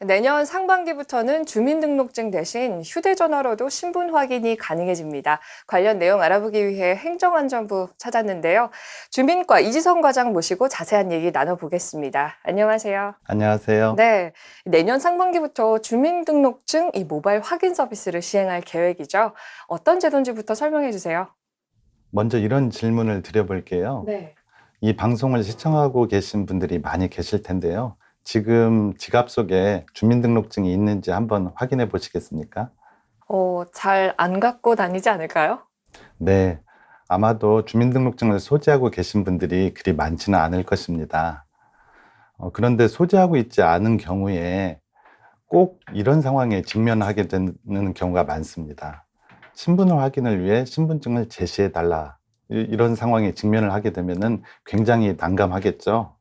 내년 상반기부터는 주민등록증 대신 휴대전화로도 신분 확인이 가능해집니다. 관련 내용 알아보기 위해 행정안전부 찾았는데요. 주민과 이지성 과장 모시고 자세한 얘기 나눠보겠습니다. 안녕하세요. 안녕하세요. 네, 내년 상반기부터 주민등록증 이 모바일 확인 서비스를 시행할 계획이죠. 어떤 제도인지부터 설명해 주세요. 먼저 이런 질문을 드려볼게요. 네. 이 방송을 시청하고 계신 분들이 많이 계실 텐데요. 지금 지갑 속에 주민등록증이 있는지 한번 확인해 보시겠습니까? 잘 안 갖고 다니지 않을까요? 네, 아마도 주민등록증을 소지하고 계신 분들이 그리 많지는 않을 것입니다. 그런데 소지하고 있지 않은 경우에 꼭 이런 상황에 직면하게 되는 경우가 많습니다. 신분 확인을 위해 신분증을 제시해 달라. 이런 상황에 직면을 하게 되면은 굉장히 난감하겠죠.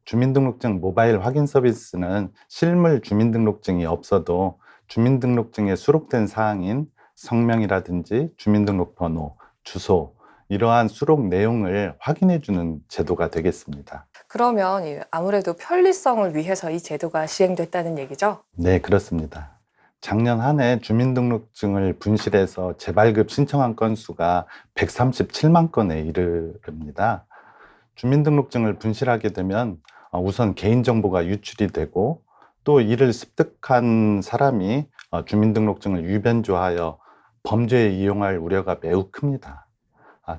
주민등록증 모바일 확인 서비스는 실물 주민등록증이 없어도 주민등록증에 수록된 사항인 성명이라든지 주민등록번호, 주소, 이러한 수록 내용을 확인해 주는 제도가 되겠습니다. 그러면 아무래도 편리성을 위해서 이 제도가 시행됐다는 얘기죠? 네, 그렇습니다. 작년 한 해 주민등록증을 분실해서 재발급 신청한 건수가 137만 건에 이르릅니다. 주민등록증을 분실하게 되면 우선 개인정보가 유출이 되고 또 이를 습득한 사람이 주민등록증을 유변조하여 범죄에 이용할 우려가 매우 큽니다.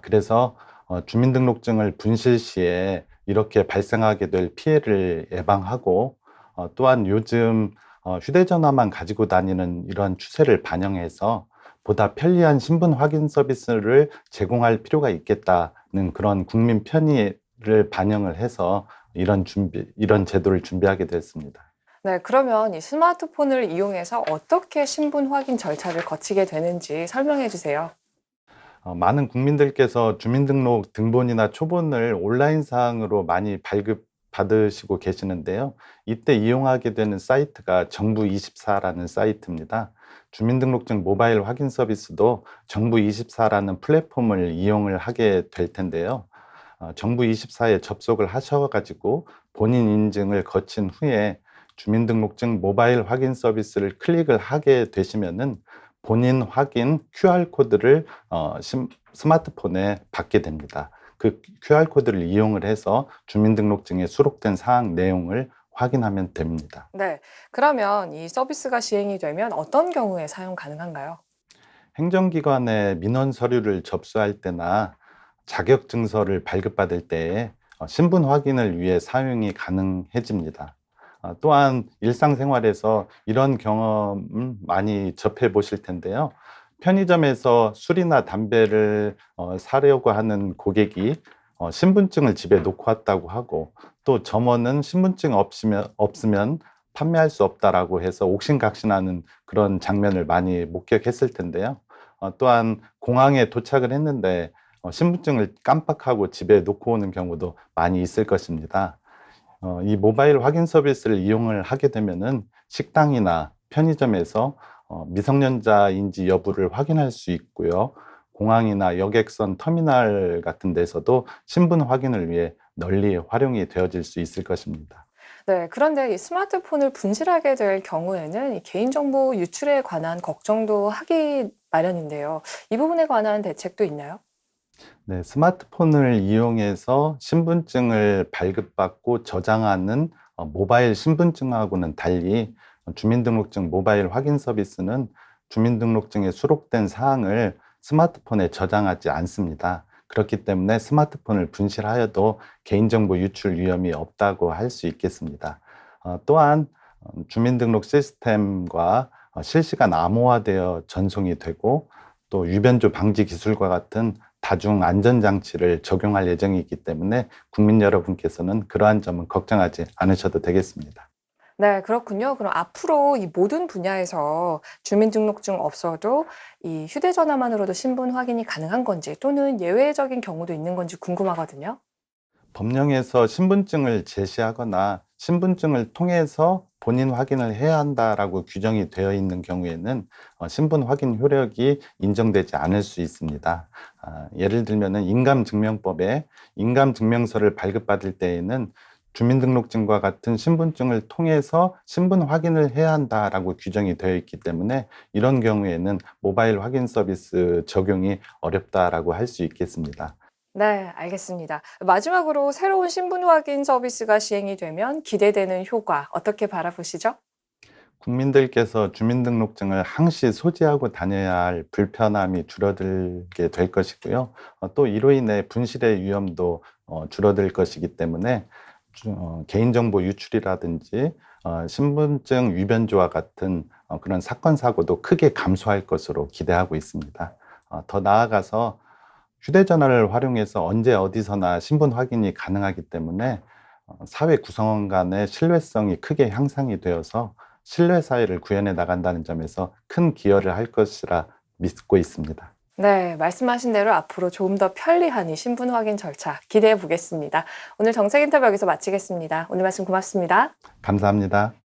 그래서 주민등록증을 분실 시에 이렇게 발생하게 될 피해를 예방하고 또한 요즘 휴대전화만 가지고 다니는 이런 추세를 반영해서 보다 편리한 신분 확인 서비스를 제공할 필요가 있겠다는 그런 국민 편의를 반영을 해서 이런 제도를 준비하게 됐습니다. 네, 그러면 이 스마트폰을 이용해서 어떻게 신분 확인 절차를 거치게 되는지 설명해 주세요. 많은 국민들께서 주민등록 등본이나 초본을 온라인상으로 많이 발급받으시고 계시는데요. 이때 이용하게 되는 사이트가 정부24라는 사이트입니다. 주민등록증 모바일 확인 서비스도 정부24라는 플랫폼을 이용을 하게 될 텐데요. 정부24에 접속을 하셔가지고 본인 인증을 거친 후에 주민등록증 모바일 확인 서비스를 클릭을 하게 되시면은 본인 확인 QR코드를 스마트폰에 받게 됩니다. 그 QR코드를 이용을 해서 주민등록증에 수록된 사항 내용을 확인하면 됩니다. 네, 그러면 이 서비스가 시행이 되면 어떤 경우에 사용 가능한가요? 행정기관에 민원 서류를 접수할 때나 자격증서를 발급받을 때에 신분 확인을 위해 사용이 가능해집니다. 또한 일상생활에서 이런 경험 많이 접해 보실 텐데요. 편의점에서 술이나 담배를 사려고 하는 고객이 신분증을 집에 놓고 왔다고 하고 또 점원은 신분증 없으면 판매할 수 없다라고 해서 옥신각신하는 그런 장면을 많이 목격했을 텐데요. 또한 공항에 도착을 했는데 신분증을 깜빡하고 집에 놓고 오는 경우도 많이 있을 것입니다. 이 모바일 확인 서비스를 이용을 하게 되면은 식당이나 편의점에서 미성년자인지 여부를 확인할 수 있고요. 공항이나 여객선 터미널 같은 데서도 신분 확인을 위해 널리 활용이 되어질 수 있을 것입니다. 네, 그런데 이 스마트폰을 분실하게 될 경우에는 이 개인정보 유출에 관한 걱정도 하기 마련인데요. 이 부분에 관한 대책도 있나요? 네, 스마트폰을 이용해서 신분증을 발급받고 저장하는 모바일 신분증하고는 달리 주민등록증 모바일 확인 서비스는 주민등록증에 수록된 사항을 스마트폰에 저장하지 않습니다. 그렇기 때문에 스마트폰을 분실하여도 개인정보 유출 위험이 없다고 할 수 있겠습니다. 또한 주민등록 시스템과 실시간 암호화되어 전송이 되고 또 유변조 방지 기술과 같은 다중 안전장치를 적용할 예정이기 때문에 국민 여러분께서는 그러한 점은 걱정하지 않으셔도 되겠습니다. 네, 그렇군요. 그럼 앞으로 이 모든 분야에서 주민등록증 없어도 이 휴대전화만으로도 신분 확인이 가능한 건지 또는 예외적인 경우도 있는 건지 궁금하거든요. 법령에서 신분증을 제시하거나 신분증을 통해서 본인 확인을 해야 한다라고 규정이 되어 있는 경우에는 신분 확인 효력이 인정되지 않을 수 있습니다. 예를 들면은 인감증명법에 인감증명서를 발급받을 때에는 주민등록증과 같은 신분증을 통해서 신분 확인을 해야 한다라고 규정이 되어 있기 때문에 이런 경우에는 모바일 확인 서비스 적용이 어렵다라고 할 수 있겠습니다. 네, 알겠습니다. 마지막으로 새로운 신분 확인 서비스가 시행이 되면 기대되는 효과 어떻게 바라보시죠? 국민들께서 주민등록증을 항시 소지하고 다녀야 할 불편함이 줄어들게 될 것이고요. 또 이로 인해 분실의 위험도 줄어들 것이기 때문에 개인정보 유출이라든지 신분증 위변조와 같은 그런 사건 사고도 크게 감소할 것으로 기대하고 있습니다. 더 나아가서 휴대전화를 활용해서 언제 어디서나 신분 확인이 가능하기 때문에 사회 구성원 간의 신뢰성이 크게 향상이 되어서 신뢰 사회를 구현해 나간다는 점에서 큰 기여를 할 것이라 믿고 있습니다. 네, 말씀하신 대로 앞으로 조금 더 편리한 이 신분 확인 절차 기대해 보겠습니다. 오늘 정책 인터뷰 여기서 마치겠습니다. 오늘 말씀 고맙습니다. 감사합니다.